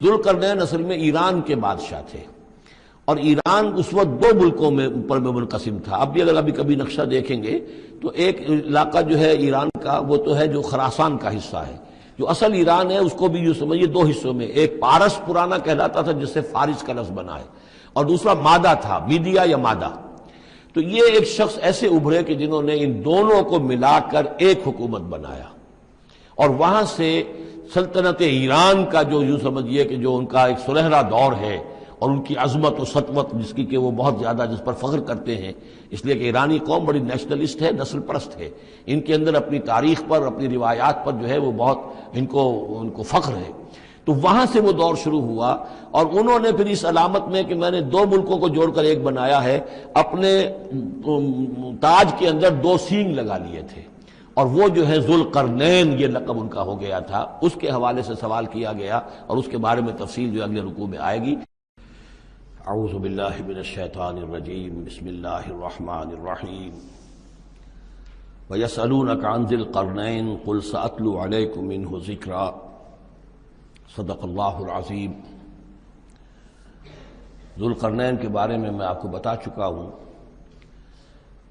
ذوالقرنین اصل میں ایران کے بادشاہ تھے، اور ایران اس وقت دو ملکوں میں اوپر میں منقسم تھا۔ اب بھی اگر ابھی کبھی نقشہ دیکھیں گے تو ایک علاقہ جو ہے ایران کا وہ تو ہے جو خراسان کا حصہ ہے، جو اصل ایران ہے اس کو بھی یوں سمجھیے دو حصوں میں، ایک پارس پرانا کہلاتا تھا جس سے فارس کا لفظ بنا ہے، اور دوسرا مادہ تھا، میڈیا یا مادہ۔ تو یہ ایک شخص ایسے ابھرے کہ جنہوں نے ان دونوں کو ملا کر ایک حکومت بنایا، اور وہاں سے سلطنت ایران کا جو یوں سمجھیے کہ جو ان کا ایک سنہرا دور ہے، اور ان کی عظمت و سطوت جس کی کہ وہ بہت زیادہ جس پر فخر کرتے ہیں، اس لیے کہ ایرانی قوم بڑی نیشنلسٹ ہے، نسل پرست ہے، ان کے اندر اپنی تاریخ پر، اپنی روایات پر جو ہے وہ بہت ان کو فخر ہے۔ تو وہاں سے وہ دور شروع ہوا، اور انہوں نے پھر اس علامت میں کہ میں نے دو ملکوں کو جوڑ کر ایک بنایا ہے، اپنے تاج کے اندر دو سینگ لگا لیے تھے، اور وہ جو ہے ذوالقرنین یہ لقب ان کا ہو گیا تھا۔ اس کے حوالے سے سوال کیا گیا، اور اس کے بارے میں تفصیل جو اگلے رکوع میں آئے گی۔ اعوذ باللہ من الشیطان الرجیم، بسم اللہ الرحمن الرحیم۔ وَيَسْأَلُونَكَ عَنْ ذِي الْقَرْنَيْنِ قُلْ سَأَتْلُو عَلَيْكُمْ مِنْهُ ذِكْرًا، صدق اللہ العظیم۔ ذوالقرنین کے بارے میں آپ کو بتا چکا ہوں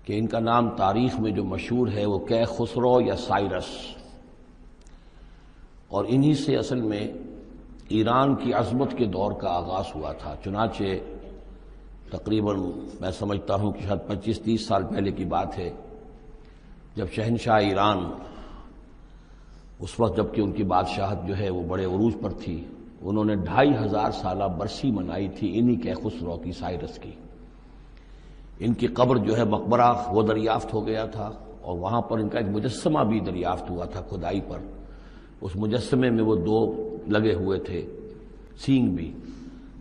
کہ ان کا نام تاریخ میں جو مشہور ہے وہ کہ خسرو یا سائرس، اور انہی سے اصل میں ایران کی عظمت کے دور کا آغاز ہوا تھا۔ چنانچہ تقریباً میں سمجھتا ہوں کہ شاید 25-30 سال پہلے کی بات ہے، جب شہنشاہ ایران اس وقت جب کہ ان کی بادشاہت جو ہے وہ بڑے عروج پر تھی، انہوں نے 2500 سالہ برسی منائی تھی انہی کہ خسرو کی، سائرس کی۔ ان کی قبر جو ہے مقبرہ وہ دریافت ہو گیا تھا، اور وہاں پر ان کا ایک مجسمہ بھی دریافت ہوا تھا کھدائی پر۔ اس مجسمے میں وہ دو لگے ہوئے تھے سینگ بھی۔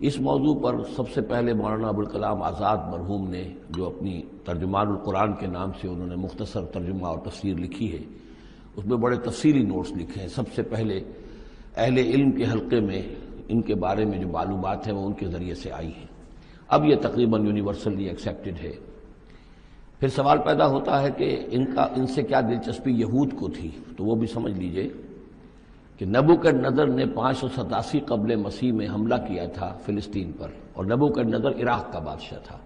اس موضوع پر سب سے پہلے مولانا ابوالکلام آزاد مرحوم نے جو اپنی ترجمان القرآن کے نام سے انہوں نے مختصر ترجمہ اور تفسیر لکھی ہے، اس میں بڑے تفصیلی نوٹس لکھے ہیں۔ سب سے پہلے اہل علم کے حلقے میں ان کے بارے میں جو معلومات ہیں وہ ان کے ذریعے سے آئی ہیں، اب یہ تقریباً یونیورسلی ایکسیپٹڈ ہے۔ پھر سوال پیدا ہوتا ہے کہ ان سے کیا دلچسپی یہود کو تھی، تو وہ بھی سمجھ لیجئے کہ نبوکدنضر نے 587 قبل مسیح میں حملہ کیا تھا فلسطین پر، اور نبوکدنضر عراق کا بادشاہ تھا۔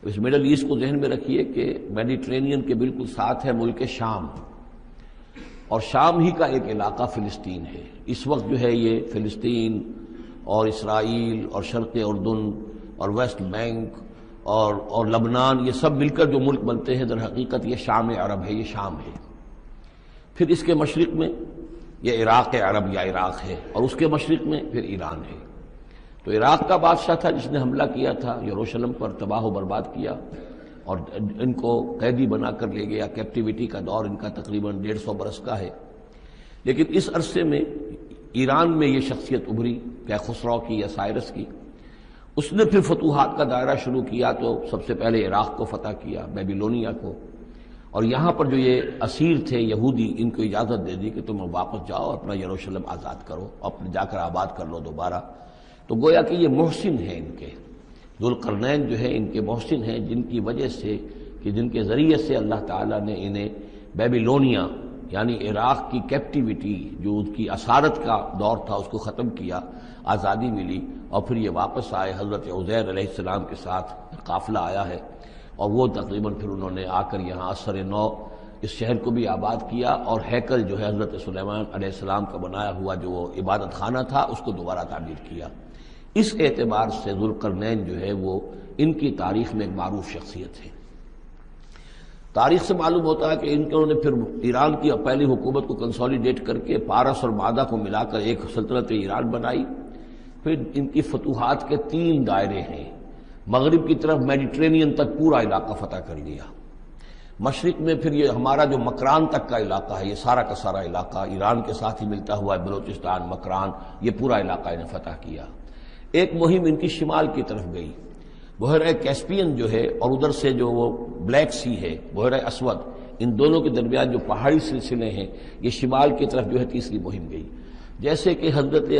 اس مڈل ایسٹ کو ذہن میں رکھیے کہ میڈیٹرینین کے بالکل ساتھ ہے ملک شام، اور شام ہی کا ایک علاقہ فلسطین ہے۔ اس وقت جو ہے یہ فلسطین اور اسرائیل اور شرق اردن اور ویسٹ بینک اور لبنان، یہ سب مل کر جو ملک بنتے ہیں، در حقیقت یہ شام عرب ہے، یہ شام ہے۔ پھر اس کے مشرق میں یہ عراق عرب یا عراق ہے، اور اس کے مشرق میں پھر ایران ہے۔ تو عراق کا بادشاہ تھا جس نے حملہ کیا تھا یروشلم پر، تباہ و برباد کیا، اور ان کو قیدی بنا کر لے گیا۔ کیپٹیوٹی کا دور ان کا تقریباً 150 برس کا ہے۔ لیکن اس عرصے میں ایران میں یہ شخصیت ابھری کہ خسرو کی یا سائرس کی۔ اس نے پھر فتوحات کا دائرہ شروع کیا، تو سب سے پہلے عراق کو فتح کیا، بیبیلونیا کو، اور یہاں پر جو یہ اسیر تھے یہودی، ان کو اجازت دے دی کہ تم واپس جاؤ، اپنا یروشلم آزاد کرو، اپنے جا کر آباد کر لو دوبارہ۔ تو گویا کہ یہ محسن ہیں ان کے، ذوالقرنین جو ہے ان کے محسن ہیں، جن کی وجہ سے کہ جن کے ذریعے سے اللہ تعالیٰ نے انہیں بیبیلونیا یعنی عراق کی کیپٹیوٹی جو ان کی اسارت کا دور تھا اس کو ختم کیا، آزادی ملی، اور پھر یہ واپس آئے۔ حضرت عزیر علیہ السلام کے ساتھ قافلہ آیا ہے، اور وہ تقریباً پھر انہوں نے آ کر یہاں اثر نو اس شہر کو بھی آباد کیا، اور ہیکل جو ہے حضرت سلیمان علیہ السلام کا بنایا ہوا جو وہ عبادت خانہ تھا اس کو دوبارہ تعمیر کیا۔ اس اعتبار سے ذوالقرنین جو ہے وہ ان کی تاریخ میں ایک معروف شخصیت ہے۔ تاریخ سے معلوم ہوتا ہے کہ انہوں نے پھر ایران کی پہلی حکومت کو کنسولیڈیٹ کر کے پارس اور مادہ کو ملا کر ایک سلطنت ایران بنائی۔ پھر ان کی فتوحات کے 3 دائرے ہیں۔ مغرب کی طرف میڈیٹرینین تک پورا علاقہ فتح کر لیا، مشرق میں پھر یہ ہمارا جو مکران تک کا علاقہ ہے، یہ سارا کا سارا علاقہ ایران کے ساتھ ہی ملتا ہوا ہے، بلوچستان، مکران، یہ پورا علاقہ انہیں فتح کیا۔ ایک مہم ان کی شمال کی طرف گئی، بحیرہ کیسپین جو ہے، اور ادھر سے جو وہ بلیک سی ہے، بحیرہ اسود، ان دونوں کے درمیان جو پہاڑی سلسلے ہیں، یہ شمال کی طرف جو ہے تیسری مہم گئی۔ جیسے کہ حضرت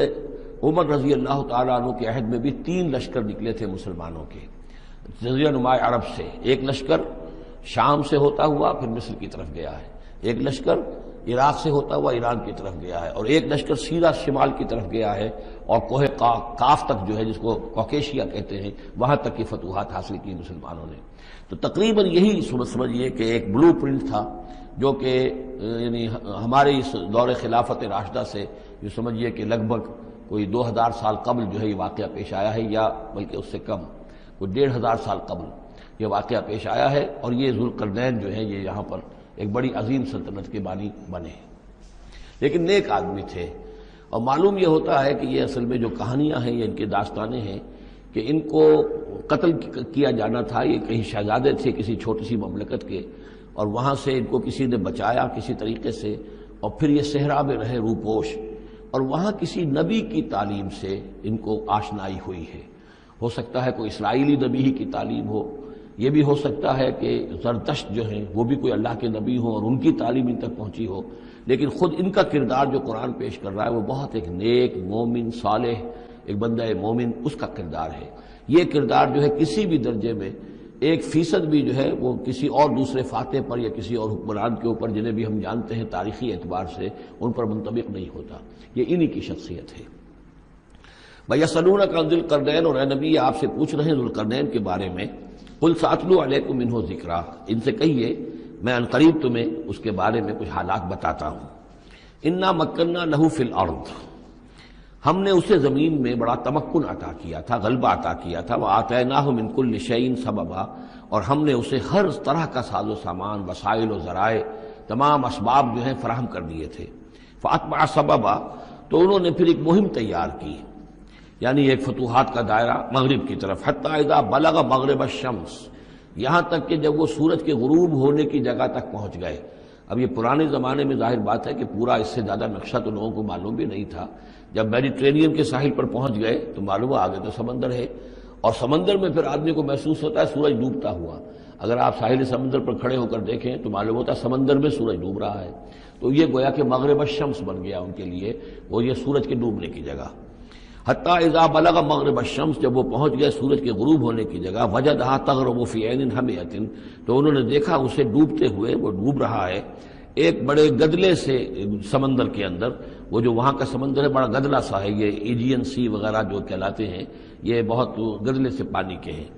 عمر رضی اللہ تعالیٰ عنہ کے عہد میں بھی 3 لشکر نکلے تھے مسلمانوں کے جزیرہ نما عرب سے۔ ایک لشکر شام سے ہوتا ہوا پھر مصر کی طرف گیا ہے، ایک لشکر عراق سے ہوتا ہوا ایران کی طرف گیا ہے، اور ایک لشکر سیدھا شمال کی طرف گیا ہے اور کوہ کاف تک جو ہے جس کو کوکیشیا کہتے ہیں وہاں تک کی فتوحات حاصل کی مسلمانوں نے۔ تو تقریباً یہی سمجھیے کہ ایک بلو پرنٹ تھا جو کہ یعنی ہمارے اس دور خلافت راشدہ سے یہ سمجھیے کہ لگ بھگ کوئی 2000 سال قبل جو ہے یہ واقعہ پیش آیا ہے، یا بلکہ اس سے کم کوئی 1500 سال قبل یہ واقعہ پیش آیا ہے، اور یہ ذوالقرنین جو ہیں یہ یہاں پر ایک بڑی عظیم سلطنت کے بانی بنے، لیکن نیک آدمی تھے۔ اور معلوم یہ ہوتا ہے کہ یہ اصل میں جو کہانیاں ہیں یا ان کی داستانیں ہیں کہ ان کو قتل کیا جانا تھا، یہ کہیں شہزادے تھے کسی چھوٹی سی مملکت کے، اور وہاں سے ان کو کسی نے بچایا کسی طریقے سے، اور پھر یہ صحرا میں رہے روپوش، اور وہاں کسی نبی کی تعلیم سے ان کو آشنائی ہوئی ہے۔ ہو سکتا ہے کوئی اسرائیلی نبی ہی کی تعلیم ہو، یہ بھی ہو سکتا ہے کہ زرتشت جو ہیں وہ بھی کوئی اللہ کے نبی ہوں اور ان کی تعلیم ان تک پہنچی ہو، لیکن خود ان کا کردار جو قرآن پیش کر رہا ہے وہ بہت ایک نیک مومن صالح ایک بندہ مومن اس کا کردار ہے۔ یہ کردار جو ہے کسی بھی درجے میں 1% بھی جو ہے وہ کسی اور دوسرے فاتح پر یا کسی اور حکمران کے اوپر جنہیں بھی ہم جانتے ہیں تاریخی اعتبار سے ان پر منطبق نہیں ہوتا، یہ انہی کی شخصیت ہے۔ وَيَسْأَلُونَكَ عَنِ ذِي الْقَرْنَيْنِ، اور اے نبی آپ سے پوچھ رہے ہیں ذوالقرنین کے بارے میں، قُلْ سَأَتْلُو عَلَيْكُم مِّنْهُ ذِكْرًا، ان سے کہیے میں ان قریب تمہیں اس کے بارے میں کچھ حالات بتاتا ہوں۔ اِنَّا مَكَّنَّا لَهُ فِي الْأَرْضِ، ہم نے اسے زمین میں بڑا تمکن عطا کیا تھا، غلبہ عطا کیا تھا، وَآتَيْنَاهُ مِن كُلِّ شَيْءٍ سَبَبًا، اور ہم نے اسے ہر طرح کا ساز و سامان، وسائل و ذرائع، تمام اسباب جو ہیں فراہم کر دیے تھے۔ فَأَتْبَعَ سَبَبًا، تو انہوں نے پھر ایک مہم تیار کی، یعنی ایک فتوحات کا دائرہ مغرب کی طرف، حتیٰ اذا بلغ مغرب الشمس، یہاں تک کہ جب وہ سورج کے غروب ہونے کی جگہ تک پہنچ گئے۔ اب یہ پرانے زمانے میں ظاہر بات ہے کہ پورا اس سے زیادہ نقشہ تو لوگوں کو معلوم بھی نہیں تھا، جب میڈیٹرینین کے ساحل پر پہنچ گئے تو معلوم آگے تو سمندر ہے، اور سمندر میں پھر آدمی کو محسوس ہوتا ہے سورج ڈوبتا ہوا۔ اگر آپ ساحل سمندر پر کھڑے ہو کر دیکھیں تو معلوم ہوتا ہے سمندر میں سورج ڈوب رہا ہے، تو یہ گویا کہ مغرب الشمس بن گیا ان کے لیے، وہ یہ سورج کے ڈوبنے کی جگہ۔ حتیٰ اذا بلغ مغرب الشمس، جب وہ پہنچ گئے سورج کے غروب ہونے کی جگہ، وجدہا تغرب فی عین حمیۃ، تو انہوں نے دیکھا اسے ڈوبتے ہوئے، وہ ڈوب رہا ہے ایک بڑے گدلے سے سمندر کے اندر۔ وہ جو وہاں کا سمندر ہے بڑا گدلا سا ہے، یہ ایجین سی وغیرہ جو کہلاتے ہیں یہ بہت گدلے سے پانی کے ہیں۔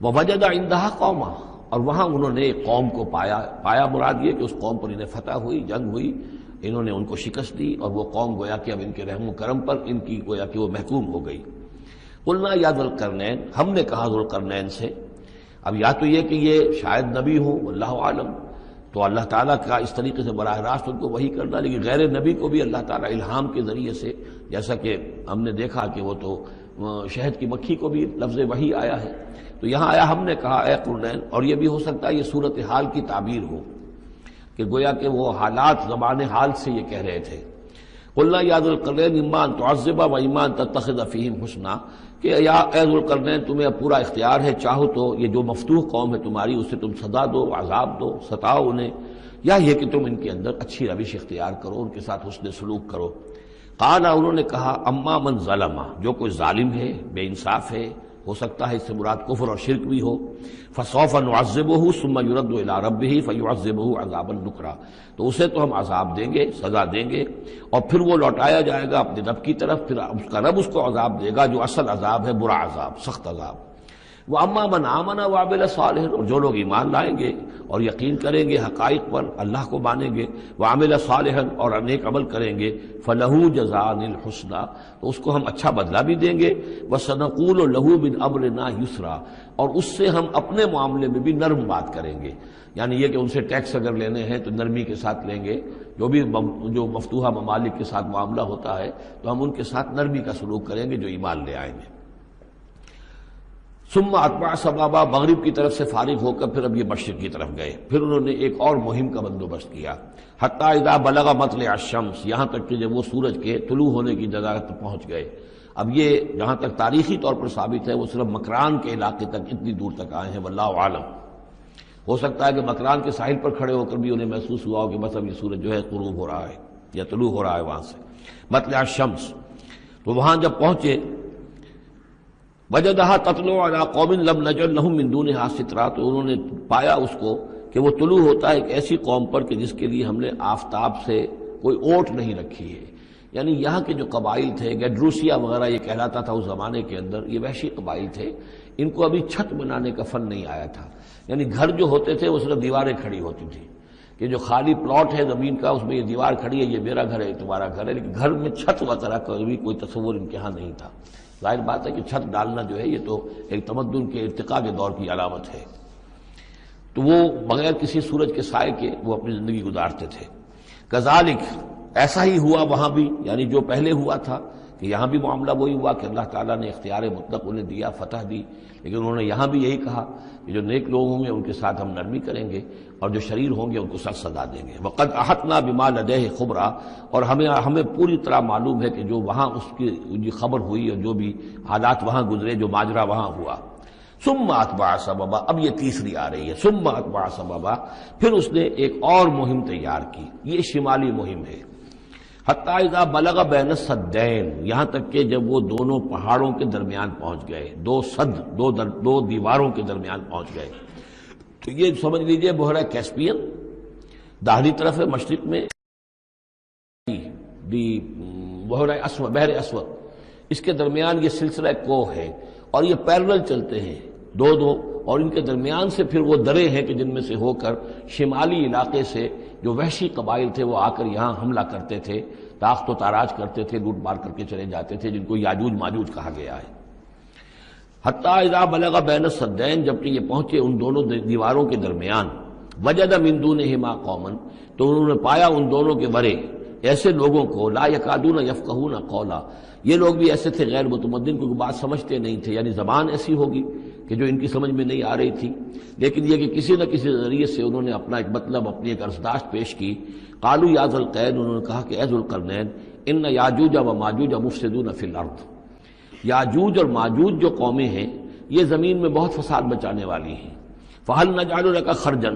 ووجد عندہا قوما، اور وہاں انہوں نے ایک قوم کو پایا مراد یہ کہ اس قوم پر انہیں فتح ہوئی، جنگ ہوئی، انہوں نے ان کو شکست دی، اور وہ قوم گویا کہ اب ان کے رحم و کرم پر ان کی گویا کہ وہ محکوم ہو گئی۔ قلنا یا ذوالقرنین، ہم نے کہا ذوالقرنین سے، اب یا تو یہ کہ یہ شاید نبی ہو واللہ عالم، تو اللہ تعالیٰ کا اس طریقے سے براہ راست ان کو وحی کرنا، لیکن غیر نبی کو بھی اللہ تعالیٰ الہام کے ذریعے سے، جیسا کہ ہم نے دیکھا کہ وہ تو شہد کی مکھی کو بھی لفظ وحی آیا ہے، تو یہاں آیا ہم نے کہا اے قرنین، اور یہ بھی ہو سکتا ہے یہ صورتحال کی تعبیر ہو کہ گویا کہ وہ حالات زبان حال سے یہ کہہ رہے تھے۔ قلنا یا ذوالقرنین اما ان تعذب و اما ان تتخذ فیہم حسنا، کہ یا اے ذوالقرنین تمہیں اب پورا اختیار ہے، چاہو تو یہ جو مفتوح قوم ہے تمہاری اسے تم سزا دو، عذاب دو، ستاؤ انہیں، یا یہ کہ تم ان کے اندر اچھی روش اختیار کرو، ان کے ساتھ حسن سلوک کرو۔ قال، انہوں نے کہا اما من ظلم، جو کوئی ظالم ہے، بے انصاف ہے، ہو سکتا ہے اس سے مراد کفر اور شرک بھی ہو، فسوف نعذبہ ثم يرد الى ربہ فیعذبہ عذابا نکرا، تو اسے تو ہم عذاب دیں گے، سزا دیں گے، اور پھر وہ لوٹایا جائے گا اپنے رب کی طرف، پھر اس کا رب اس کو عذاب دے گا جو اصل عذاب ہے، برا عذاب، سخت عذاب۔ وَأَمَّا مَنْ آمَنَ وَعَمِلَ صَالِحًا، اور جو لوگ ایمان لائیں گے اور یقین کریں گے حقائق پر، اللہ کو مانیں گے، وَعَمِلَ صَالِحًا، اور نیک عمل کریں گے، فَلَهُ جَزَاءً الْحُسْنَىٰ، تو اس کو ہم اچھا بدلہ بھی دیں گے، وَسَنَقُولُ لَهُ مِنْ أَمْرِنَا يُسْرًا، اور اس سے ہم اپنے معاملے میں بھی نرم بات کریں گے، یعنی یہ کہ ان سے ٹیکس اگر لینے ہیں تو نرمی کے ساتھ لیں گے، جو مفتوحہ ممالک کے ساتھ معاملہ ہوتا ہے تو ہم ان کے ساتھ نرمی کا سلوک کریں گے جو ایمان لے آئیں گے۔ ثم اتبع سبابا، مغرب کی طرف سے فارغ ہو کر پھر اب یہ مشرق کی طرف گئے، پھر انہوں نے ایک اور مہم کا بندوبست کیا، حتی اذا بلغ مطلع الشمس، یہاں تک کہ جب وہ سورج کے طلوع ہونے کی جگہ تک پہنچ گئے۔ اب یہ جہاں تک تاریخی طور پر ثابت ہے وہ صرف مکران کے علاقے تک اتنی دور تک آئے ہیں، واللہ عالم، ہو سکتا ہے کہ مکران کے ساحل پر کھڑے ہو کر بھی انہیں محسوس ہوا ہو کہ بس اب یہ سورج جو ہے غروب ہو رہا ہے یا طلوع ہو رہا ہے وہاں سے، مطلع الشمس، تو وہاں جب پہنچے، وجدہا تطلع علی قوم لم نجعل لہم من دونہا سترا، تو انہوں نے پایا اس کو کہ وہ طلوع ہوتا ہے ایک ایسی قوم پر کہ جس کے لیے ہم نے آفتاب سے کوئی اوٹ نہیں رکھی ہے. یعنی یہاں کے جو قبائل تھے، گیڈروسیا وغیرہ یہ کہلاتا تھا اس زمانے کے اندر، یہ وحشی قبائل تھے، ان کو ابھی چھت بنانے کا فن نہیں آیا تھا. یعنی گھر جو ہوتے تھے وہ صرف دیواریں کھڑی ہوتی تھیں کہ جو خالی پلاٹ ہے زمین کا اس میں یہ دیوار کھڑی ہے، یہ میرا گھر ہے، یہ تمہارا گھر ہے، لیکن گھر میں چھت وغیرہ کا بھی کوئی تصور ان کے ہاں نہیں تھا. ظاہر بات ہے کہ چھت ڈالنا جو ہے یہ تو ایک تمدن کے ارتقاء کے دور کی علامت ہے. تو وہ بغیر کسی سورج کے سائے کے وہ اپنی زندگی گزارتے تھے. کذالک، ایسا ہی ہوا وہاں بھی، یعنی جو پہلے ہوا تھا کہ یہاں بھی معاملہ وہی ہوا کہ اللہ تعالیٰ نے اختیار مطلق انہیں دیا، فتح دی، لیکن انہوں نے یہاں بھی یہی کہا کہ جو نیک لوگ ہوں گے ان کے ساتھ ہم نرمی کریں گے اور جو شریر ہوں گے ان کو سخت سزا دیں گے. وقد احطنا بما لدیہ خبرا، اور ہمیں پوری طرح معلوم ہے کہ جو وہاں اس کی خبر ہوئی اور جو بھی حالات وہاں گزرے، جو ماجرا وہاں ہوا. ثم اتبع سببا، اب یہ تیسری آ رہی ہے. ثم اتبع سببا، پھر اس نے ایک اور مہم تیار کی، یہ شمالی مہم ہے. حتی اذا بلغ بین السدین، یہاں تک کہ جب وہ دونوں پہاڑوں کے درمیان پہنچ گئے، دو دیواروں کے درمیان پہنچ گئے. تو یہ سمجھ لیجئے بحیرہ کیسپیئن داہنی طرف ہے، مشرق میں بحیرہ اسود، بحر اسود، اس کے درمیان یہ سلسلہ کوہ ہے اور یہ پیرلل چلتے ہیں دو اور ان کے درمیان سے پھر وہ درے ہیں کہ جن میں سے ہو کر شمالی علاقے سے جو وحشی قبائل تھے وہ آ کر یہاں حملہ کرتے تھے، تاخت و تاراج کرتے تھے، لوٹ مار کر کے چلے جاتے تھے، جن کو یاجوج ماجوج کہا گیا ہے. حتی اذا بلغ بین السدین، جبکہ یہ پہنچے ان دونوں دیواروں کے درمیان. وجد من دونہما قوما، تو انہوں نے پایا ان دونوں کے ورے ایسے لوگوں کو، لا یکادون یفقہون قولا، یہ لوگ بھی ایسے تھے غیر متمدن، کیونکہ بات سمجھتے نہیں تھے، یعنی زبان ایسی ہوگی کہ جو ان کی سمجھ میں نہیں آ رہی تھی، لیکن یہ کہ کسی نہ کسی ذریعے سے انہوں نے اپنا ایک مطلب، اپنی ایک عرضداشت پیش کی. قالوا یا ذا القرنین، انہوں نے کہا کہ اے ذو القرنین، ان یاجوج و ماجوج مفسدون فی الارض، یاجوج اور ماجوج جو قومیں ہیں یہ زمین میں بہت فساد مچانے والی ہیں. فہل نجعل لک خرجا،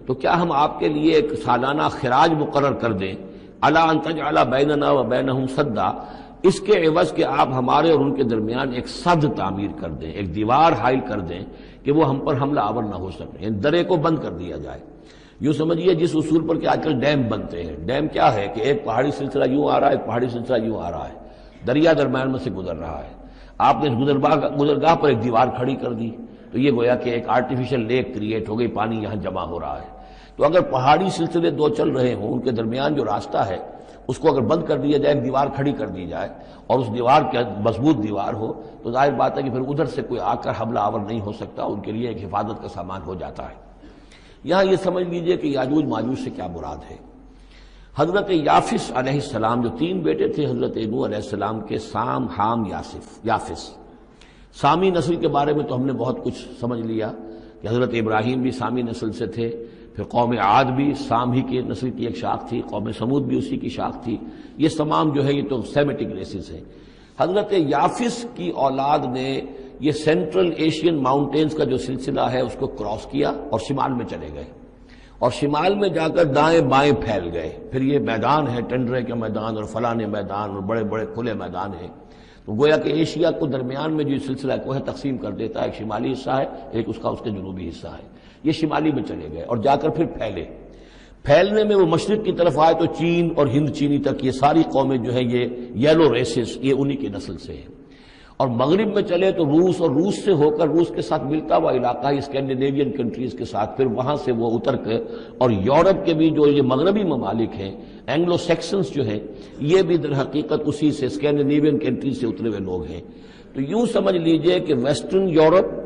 تو کیا ہم آپ کے لیے ایک سالانہ خراج مقرر کر دیں، الا ان تجعل بیننا و بینہم سدا، اس کے عوض کہ آپ ہمارے اور ان کے درمیان ایک سد تعمیر کر دیں، ایک دیوار حائل کر دیں کہ وہ ہم پر حملہ آور نہ ہو سکے، یعنی درے کو بند کر دیا جائے. یوں سمجھیے جس اصول پر کہ آج کل ڈیم بنتے ہیں. ڈیم کیا ہے کہ ایک پہاڑی سلسلہ یوں آ رہا ہے، ایک پہاڑی سلسلہ یوں آ رہا ہے، دریا درمیان میں سے گزر رہا ہے، آپ نے اس گزرگاہ پر ایک دیوار کھڑی کر دی تو یہ گویا کہ ایک آرٹیفیشل لیک کریٹ ہو گئی، پانی یہاں جمع ہو رہا ہے. تو اگر پہاڑی سلسلے دو چل رہے ہوں، ان کے درمیان جو راستہ ہے اس کو اگر بند کر دیا جائے، ایک دیوار کھڑی کر دی جائے اور اس دیوار کے مضبوط دیوار ہو، تو ظاہر بات ہے کہ پھر ادھر سے کوئی آ کر حملہ آور نہیں ہو سکتا، ان کے لیے ایک حفاظت کا سامان ہو جاتا ہے. یہاں یہ سمجھ لیجئے کہ یاجوج ماجوج سے کیا مراد ہے. حضرت یافس علیہ السلام، جو تین بیٹے تھے حضرت نوح علیہ السلام کے، سام، حام، یافس. سامی نسل کے بارے میں تو ہم نے بہت کچھ سمجھ لیا کہ حضرت ابراہیم بھی سامی نسل سے تھے، پھر قوم عاد بھی سام ہی کی نسل کی ایک شاخ تھی، قوم سمود بھی اسی کی شاخ تھی. یہ تمام جو ہے یہ تو سیمیٹک ریسز ہیں. حضرت یافس کی اولاد نے یہ سینٹرل ایشین ماؤنٹینز کا جو سلسلہ ہے اس کو کراس کیا اور شمال میں چلے گئے، اور شمال میں جا کر دائیں بائیں پھیل گئے. پھر یہ میدان ہے، ٹنڈرے کے میدان اور فلانے میدان اور بڑے بڑے کھلے میدان ہیں. تو گویا کہ ایشیا کو درمیان میں جو سلسلہ کوہ تقسیم کر دیتا ہے، ایک شمالی حصہ ہے، ایک اس کے جنوبی حصہ ہے. یہ شمالی میں چلے گئے اور جا کر پھر پھیلے. پھیلنے میں وہ مشرق کی طرف آئے تو چین اور ہند چینی تک یہ ساری قومیں جو ہیں یہ یلو ریسز، یہ انہی کی نسل سے ہیں. اور مغرب میں چلے تو روس، اور روس سے ہو کر روس کے ساتھ ملتا ہوا علاقہ اسکینڈینیوین کنٹریز کے ساتھ، پھر وہاں سے وہ اتر کے اور یورپ کے بھی جو یہ مغربی ممالک ہیں، اینگلو سیکسنز جو ہیں، یہ بھی در حقیقت اسی سے اسکینڈینیوین کنٹریز سے اترے ہوئے لوگ ہیں. تو یوں سمجھ لیجئے کہ ویسٹرن یورپ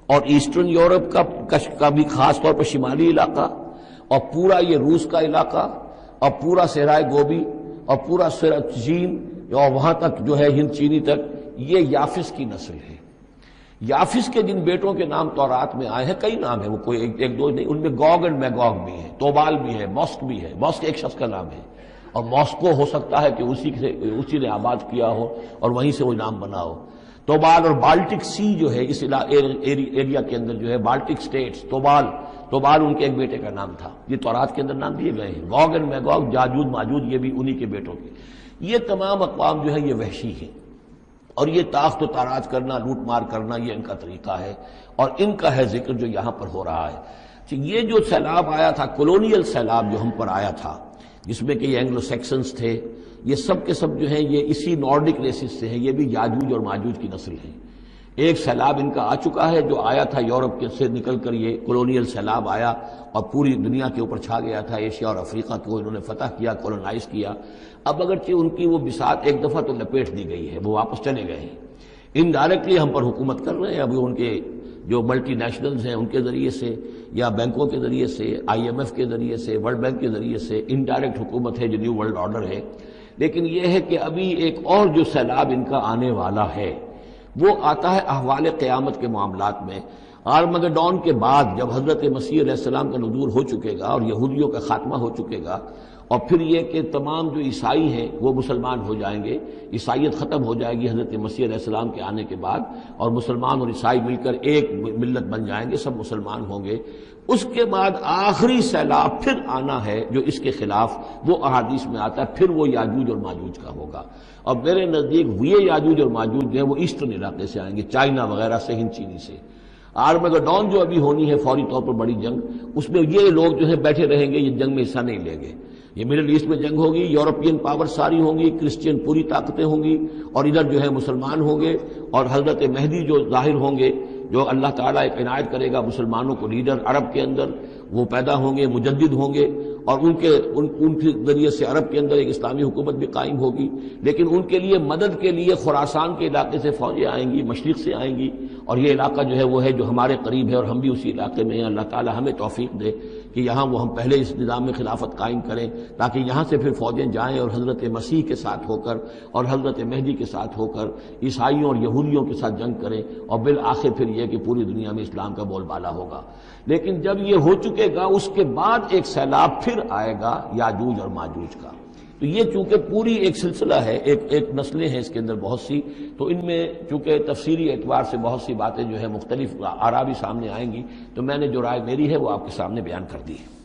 اور ایسٹرن یورپ کا بھی خاص طور پر شمالی علاقہ، اور پورا یہ روس کا علاقہ، اور پورا صحرائے گوبی، اور پورا چین، اور وہاں تک جو ہے ہند چینی تک، یہ یافس کی نسل ہے. یافس کے جن بیٹوں کے نام تورات میں آئے ہیں، کئی نام ہیں، وہ کوئی ایک دو نہیں، ان میں گوگ اینڈ میگوگ بھی ہے، توبال بھی ہے، موسک بھی ہے. موسک ایک شخص کا نام ہے، اور ماسکو ہو سکتا ہے کہ اسی نے آباد کیا ہو اور وہیں سے وہ نام بنا ہو. توبال اور بالٹک سی جو ہے اس ایریا کے اندر جو ہے بالٹک سٹیٹس، توبال ان کے ایک بیٹے کا نام تھا. یہ تورات کے اندر نام دیے گئے ہیں. گوگ اینڈ میگوگ، جاجوج ماجوج، یہ بھی انہی کے بیٹوں کے. یہ تمام اقوام جو ہے یہ وحشی ہیں، اور یہ تاخت و تاراج کرنا، لوٹ مار کرنا، یہ ان کا طریقہ ہے، اور ان کا ہے ذکر جو یہاں پر ہو رہا ہے. یہ جو سیلاب آیا تھا، کولونیل سیلاب جو ہم پر آیا تھا، جس میں کہ یہ اینگلو سیکسنز تھے، یہ سب کے سب جو ہیں یہ اسی نارڈک ریسز سے ہیں، یہ بھی یاجوج اور ماجوج کی نسل ہیں۔ ایک سیلاب ان کا آ چکا ہے جو آیا تھا یورپ سے نکل کر، یہ کولونیل سیلاب آیا اور پوری دنیا کے اوپر چھا گیا تھا، ایشیا اور افریقہ کو انہوں نے فتح کیا، کولونائز کیا۔ اب اگرچہ ان کی وہ بساط ایک دفعہ تو لپیٹ دی گئی ہے، وہ واپس چلے گئے ہیں، انڈائریکٹلی ہم پر حکومت کر رہے ہیں۔ ابھی ان کے جو ملٹی نیشنلز ہیں ان کے ذریعے سے یا بینکوں کے ذریعے سے، آئی ایم ایف کے ذریعے سے، ورلڈ بینک کے ذریعے سے انڈائریکٹ حکومت ہے جو نیو ورلڈ آرڈر ہے۔ لیکن یہ ہے کہ ابھی ایک اور جو سیلاب ان کا آنے والا ہے وہ آتا ہے احوال قیامت کے معاملات میں۔ آرمگڈون کے بعد جب حضرت مسیح علیہ السلام کا نزول ہو چکے گا اور یہودیوں کا خاتمہ ہو چکے گا، اور پھر یہ کہ تمام جو عیسائی ہیں وہ مسلمان ہو جائیں گے، عیسائیت ختم ہو جائے گی حضرت مسیح علیہ السلام کے آنے کے بعد، اور مسلمان اور عیسائی مل کر ایک ملت بن جائیں گے، سب مسلمان ہوں گے۔ اس کے بعد آخری سیلاب پھر آنا ہے جو اس کے خلاف، وہ احادیث میں آتا ہے، پھر وہ یاجوج اور ماجوج کا ہوگا۔ اور میرے نزدیک یہ یاجوج اور ماجوج جو ہیں وہ ایسٹرن علاقے سے آئیں گے، چائنا وغیرہ سے، ہند چینی سے۔ آرمگڈون جو ابھی ہونی ہے فوری طور پر بڑی جنگ، اس میں یہ لوگ جو ہے بیٹھے رہیں گے، یہ جنگ میں حصہ نہیں لیں گے۔ یہ مڈل ایسٹ میں جنگ ہوگی، یورپین پاور ساری ہوں گی، کرسچین پوری طاقتیں ہوں گی، اور ادھر جو ہے مسلمان ہوں گے، اور حضرت مہدی جو ظاہر ہوں گے، جو اللہ تعالیٰ ایک عنایت کرے گا مسلمانوں کو لیڈر عرب کے اندر، وہ پیدا ہوں گے، مجدد ہوں گے، اور ان کے ذریعے سے عرب کے اندر ایک اسلامی حکومت بھی قائم ہوگی۔ لیکن ان کے لیے مدد کے لیے خراسان کے علاقے سے فوجیں آئیں گی، مشرق سے آئیں گی، اور یہ علاقہ جو ہے وہ ہے جو ہمارے قریب ہے اور ہم بھی اسی علاقے میں ہیں۔ اللہ تعالیٰ ہمیں توفیق دے کہ یہاں وہ ہم پہلے اس نظام میں خلافت قائم کریں، تاکہ یہاں سے پھر فوجیں جائیں اور حضرت مسیح کے ساتھ ہو کر اور حضرت مہدی کے ساتھ ہو کر عیسائیوں اور یہودیوں کے ساتھ جنگ کریں، اور بالآخر پھر یہ کہ پوری دنیا میں اسلام کا بول بالا ہوگا۔ لیکن جب یہ ہو چکے گا اس کے بعد ایک سیلاب پھر آئے گا یاجوج اور ماجوج کا۔ تو یہ چونکہ پوری ایک سلسلہ ہے، ایک نسلیں ہیں اس کے اندر بہت سی، تو ان میں چونکہ تفسیری اعتبار سے بہت سی باتیں جو ہے مختلف آراء بھی سامنے آئیں گی، تو میں نے جو رائے میری ہے وہ آپ کے سامنے بیان کر دی ہے۔